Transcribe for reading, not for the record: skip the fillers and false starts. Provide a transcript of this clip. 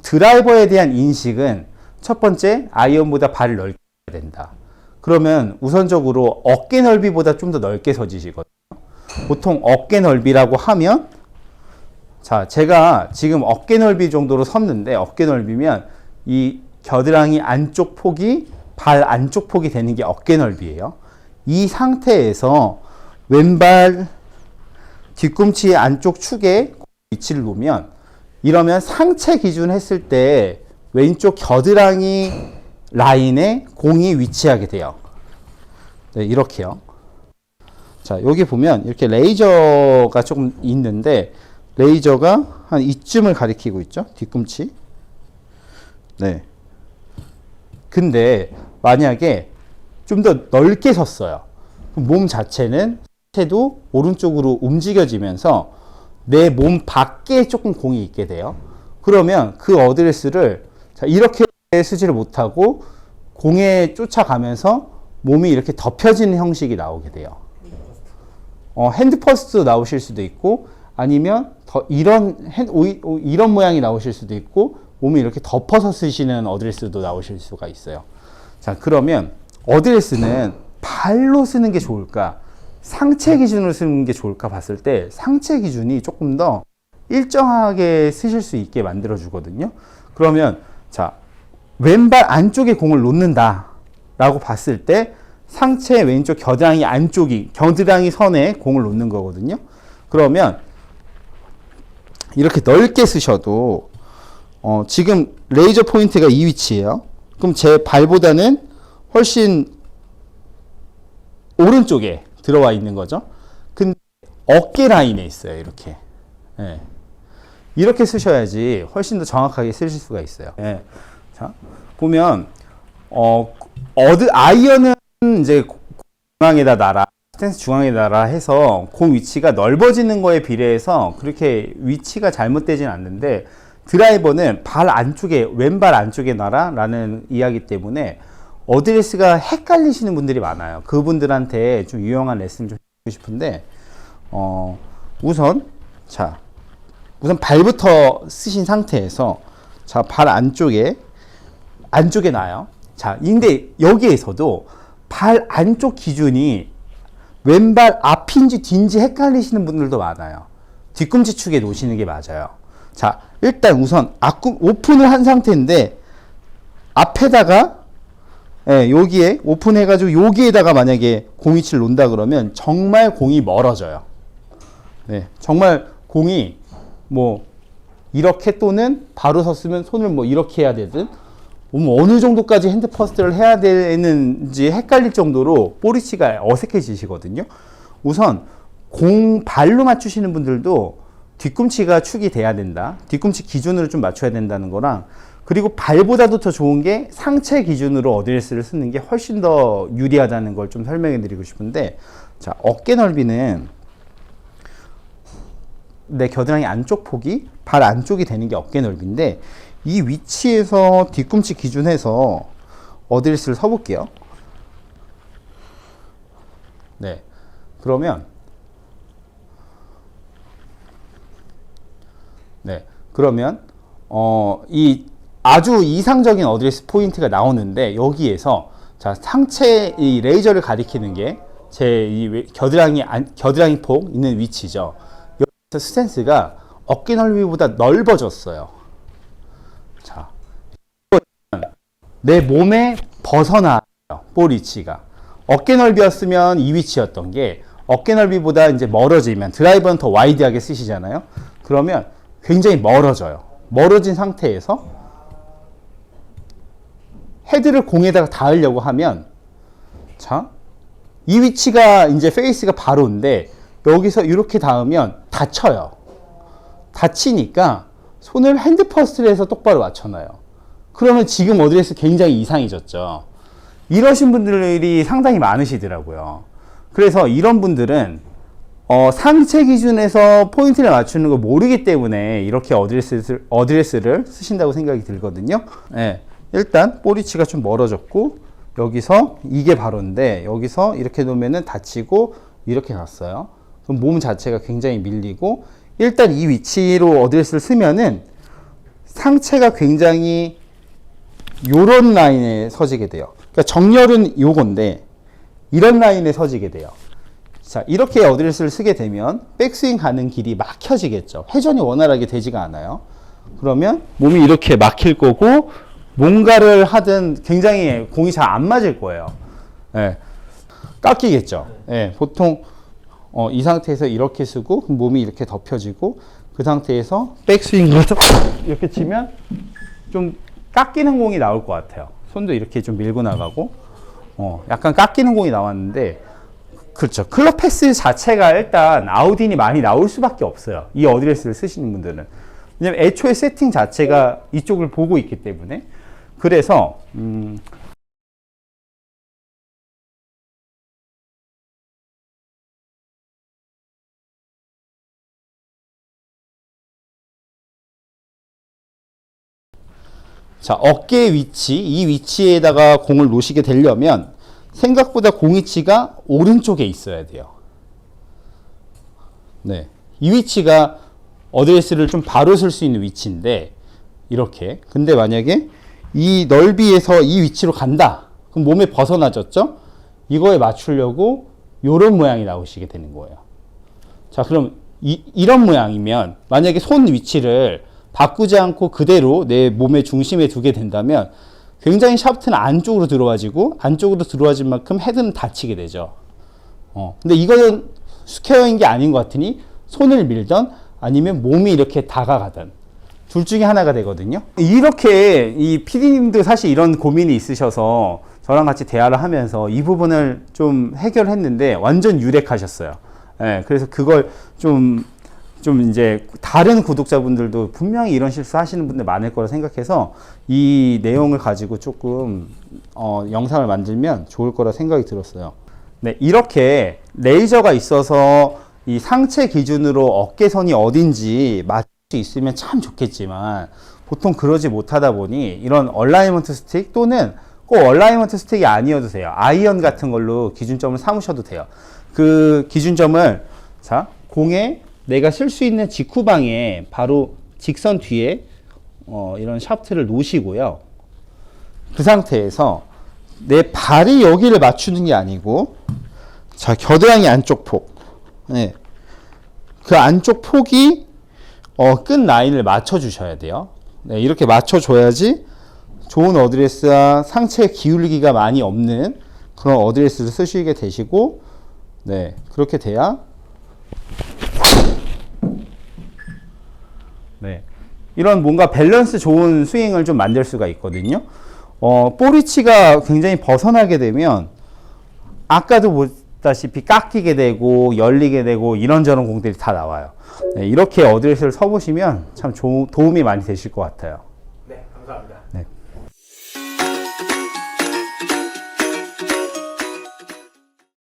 드라이버에 대한 인식은 첫 번째, 아이언보다 발을 넓게 해야 된다. 그러면 우선적으로 어깨 넓이보다 좀 더 넓게 서지시거든요. 보통 어깨 넓이라고 하면, 자, 제가 지금 어깨 넓이 정도로 섰는데, 어깨 넓이면 이 겨드랑이 안쪽 폭이 발 안쪽 폭이 되는 게 어깨 넓이에요. 이 상태에서 왼발 뒤꿈치 안쪽 축에 위치를 놓으면, 이러면 상체 기준 했을 때 왼쪽 겨드랑이 라인에 공이 위치하게 돼요. 네, 이렇게요. 자, 여기 보면 이렇게 레이저가 조금 있는데, 레이저가 한 이쯤을 가리키고 있죠. 뒤꿈치. 네. 근데 만약에 좀 더 넓게 섰어요. 그럼 몸 자체는 상체도 오른쪽으로 움직여지면서 내 몸 밖에 조금 공이 있게 돼요. 그러면 그 어드레스를, 자, 이렇게 쓰지를 못하고 공에 쫓아가면서 몸이 이렇게 덮여지는 형식이 나오게 돼요. 핸드 퍼스트 나오실 수도 있고, 아니면 더 이런 모양이 나오실 수도 있고, 몸이 이렇게 덮어서 쓰시는 어드레스도 나오실 수가 있어요. 자, 그러면 어드레스는 발로 쓰는 게 좋을까, 상체 기준으로 쓰는 게 좋을까 봤을 때, 상체 기준이 조금 더 일정하게 쓰실 수 있게 만들어 주거든요. 그러면 자, 왼발 안쪽에 공을 놓는다 라고 봤을 때, 상체 왼쪽 겨드랑이 안쪽이, 겨드랑이 선에 공을 놓는 거거든요. 그러면 이렇게 넓게 쓰셔도, 지금 레이저 포인트가 이 위치예요. 그럼 제 발보다는 훨씬 오른쪽에 들어와 있는 거죠. 근데 어깨 라인에 있어요. 이렇게. 네. 이렇게 쓰셔야지 훨씬 더 정확하게 쓰실 수가 있어요. 네. 자, 보면 아이언은 이제 중앙에다 놔라, 스탠스 중앙에다 놔라 해서 공 위치가 넓어지는 거에 비례해서 그렇게 위치가 잘못되진 않는데, 드라이버는 발 안쪽에, 왼발 안쪽에 놔라 라는 이야기 때문에 어드레스가 헷갈리시는 분들이 많아요. 그분들한테 좀 유용한 레슨 좀 해주고 싶은데, 우선 발부터 쓰신 상태에서, 자, 발 안쪽에 놔요. 자, 근데 여기에서도 발 안쪽 기준이 왼발 앞인지 뒤인지 헷갈리시는 분들도 많아요. 뒤꿈치 축에 놓으시는 게 맞아요. 자, 일단 우선 오픈을 한 상태인데, 앞에다가, 예, 여기에 오픈해가지고 여기에다가 만약에 공 위치를 놓는다 그러면 정말 공이 멀어져요. 네, 정말 공이 뭐 이렇게, 또는 바로 섰으면 손을 뭐 이렇게 해야 되든, 어느 정도까지 핸드 퍼스트를 해야 되는지 헷갈릴 정도로 볼 위치가 어색해지시거든요. 우선 공 발로 맞추시는 분들도 뒤꿈치가 축이 돼야 된다, 뒤꿈치 기준으로 좀 맞춰야 된다는 거랑, 그리고 발보다도 더 좋은 게 상체 기준으로 어드레스를 쓰는 게 훨씬 더 유리하다는 걸 좀 설명해 드리고 싶은데, 자, 어깨 넓이는 내 겨드랑이 안쪽 폭이 발 안쪽이 되는 게 어깨 넓이인데, 이 위치에서 뒤꿈치 기준해서 어드레스를 서볼게요. 네, 그러면 이 아주 이상적인 어드레스 포인트가 나오는데, 여기에서, 자, 상체 이 레이저를 가리키는 게 제 이 겨드랑이 폭 있는 위치죠. 여기서 스탠스가 어깨 넓이보다 넓어졌어요. 자, 내 몸에 벗어나요. 볼 위치가. 어깨 넓이였으면 이 위치였던 게, 어깨 넓이보다 이제 멀어지면, 드라이버는 더 와이드하게 쓰시잖아요. 그러면 굉장히 멀어져요. 멀어진 상태에서 헤드를 공에다가 닿으려고 하면, 자, 이 위치가 이제 페이스가 바로인데, 여기서 이렇게 닿으면 다쳐요. 다치니까 손을 핸드 퍼스트를 해서 똑바로 맞춰놔요. 그러면 지금 어드레스 굉장히 이상해졌죠. 이러신 분들이 상당히 많으시더라고요. 그래서 이런 분들은 상체 기준에서 포인트를 맞추는 걸 모르기 때문에 이렇게 어드레스를 쓰신다고 생각이 들거든요. 네, 일단 볼 위치가 좀 멀어졌고, 여기서 이게 바로인데, 여기서 이렇게 놓으면 다치고 이렇게 갔어요. 그럼 몸 자체가 굉장히 밀리고, 일단 이 위치로 어드레스를 쓰면은 상체가 굉장히 요런 라인에 서지게 돼요. 그러니까 정렬은 요건데 이런 라인에 서지게 돼요. 자, 이렇게 어드레스를 쓰게 되면 백스윙 가는 길이 막혀지겠죠. 회전이 원활하게 되지가 않아요. 그러면 몸이 이렇게 막힐 거고 뭔가를 하든 굉장히 공이 잘 안 맞을 거예요. 예. 깎이겠죠. 예. 보통 이 상태에서 이렇게 쓰고 몸이 이렇게 덮여지고 그 상태에서 백스윙을 이렇게 치면 좀 깎이는 공이 나올 것 같아요. 손도 이렇게 좀 밀고 나가고 약간 깎이는 공이 나왔는데 그렇죠. 클럽 패스 자체가 일단 아웃인이 많이 나올 수밖에 없어요. 이 어드레스를 쓰시는 분들은. 왜냐면 애초에 세팅 자체가 이쪽을 보고 있기 때문에. 그래서 자, 어깨 위치, 이 위치에다가 공을 놓으시게 되려면 생각보다 공 위치가 오른쪽에 있어야 돼요. 네. 이 위치가 어드레스를 좀 바로 쓸 수 있는 위치인데, 이렇게. 근데 만약에 이 넓이에서 이 위치로 간다. 그럼 몸에 벗어나졌죠? 이거에 맞추려고 이런 모양이 나오시게 되는 거예요. 자, 그럼 이런 모양이면 만약에 손 위치를 바꾸지 않고 그대로 내 몸의 중심에 두게 된다면 굉장히 샤프트는 안쪽으로 들어와지고 안쪽으로 들어와진 만큼 헤드는 닫히게 되죠. 근데 이거는 스퀘어인 게 아닌 것 같으니 손을 밀던 아니면 몸이 이렇게 다가가던 둘 중에 하나가 되거든요. 이렇게 이 PD님도 사실 이런 고민이 있으셔서 저랑 같이 대화를 하면서 이 부분을 좀 해결했는데 완전 유력하셨어요. 예, 그래서 그걸 좀 이제 다른 구독자분들도 분명히 이런 실수 하시는 분들 많을 거라 생각해서 이 내용을 가지고 조금 영상을 만들면 좋을 거라 생각이 들었어요. 네, 이렇게 레이저가 있어서 이 상체 기준으로 어깨선이 어딘지 맞출 수 있으면 참 좋겠지만 보통 그러지 못하다 보니 이런 얼라이먼트 스틱 또는 꼭 얼라이먼트 스틱이 아니어도 돼요. 아이언 같은 걸로 기준점을 삼으셔도 돼요. 그 기준점을 자, 공에 내가 쓸 수 있는 직후방에 바로 직선 뒤에 이런 샤프트를 놓으시고요. 그 상태에서 내 발이 여기를 맞추는 게 아니고 자, 겨드랑이 안쪽 폭. 네. 그 안쪽 폭이 끝 라인을 맞춰 주셔야 돼요. 네, 이렇게 맞춰 줘야지 좋은 어드레스와 상체 기울기가 많이 없는 그런 어드레스를 쓰시게 되시고 네, 그렇게 돼야 네, 이런 뭔가 밸런스 좋은 스윙을 좀 만들 수가 있거든요. 볼 위치가 굉장히 벗어나게 되면 아까도 보다시피 깎이게 되고 열리게 되고 이런저런 공들이 다 나와요. 네, 이렇게 어드레스를 서보시면 참 도움이 많이 되실 것 같아요. 네, 감사합니다. 네.